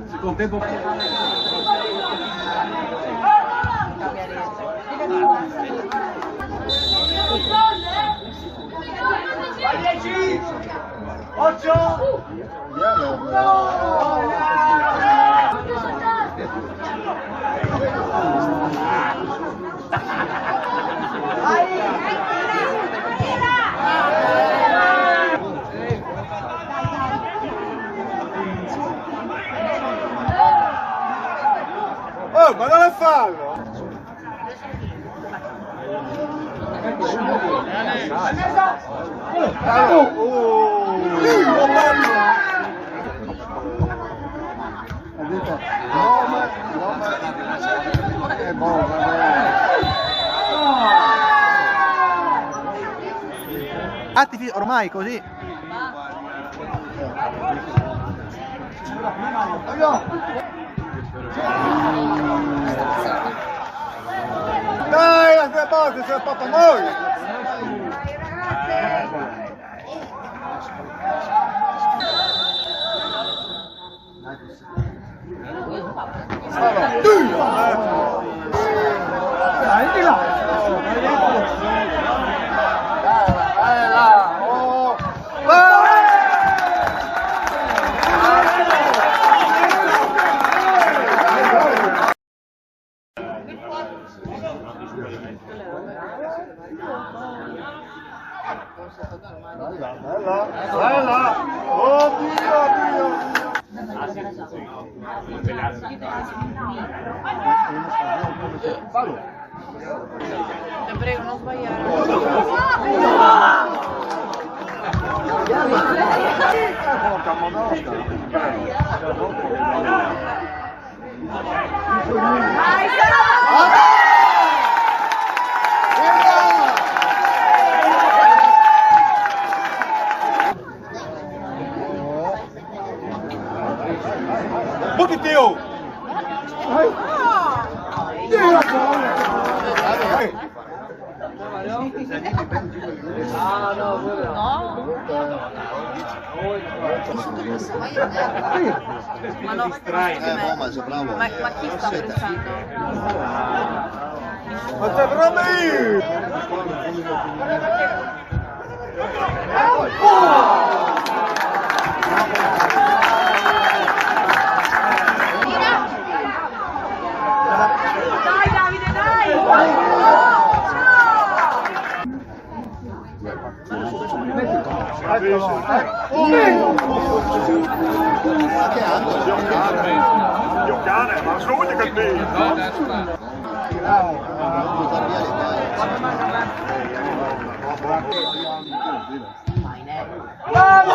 Secondo tempo. Vai 10! 8! Oh, ma non è fallo! Ormai così. Dai, la tre volte si è fatto noi! Dai, di là! Bella! Oddio, oddio! Ti prego, non sbagliare. Positivo! Ma no, ma chi sta pensando? Ma c'è Romy! Dai Davide, dai! Giocare, ma sono molto cattivi! Dai, dai, dai,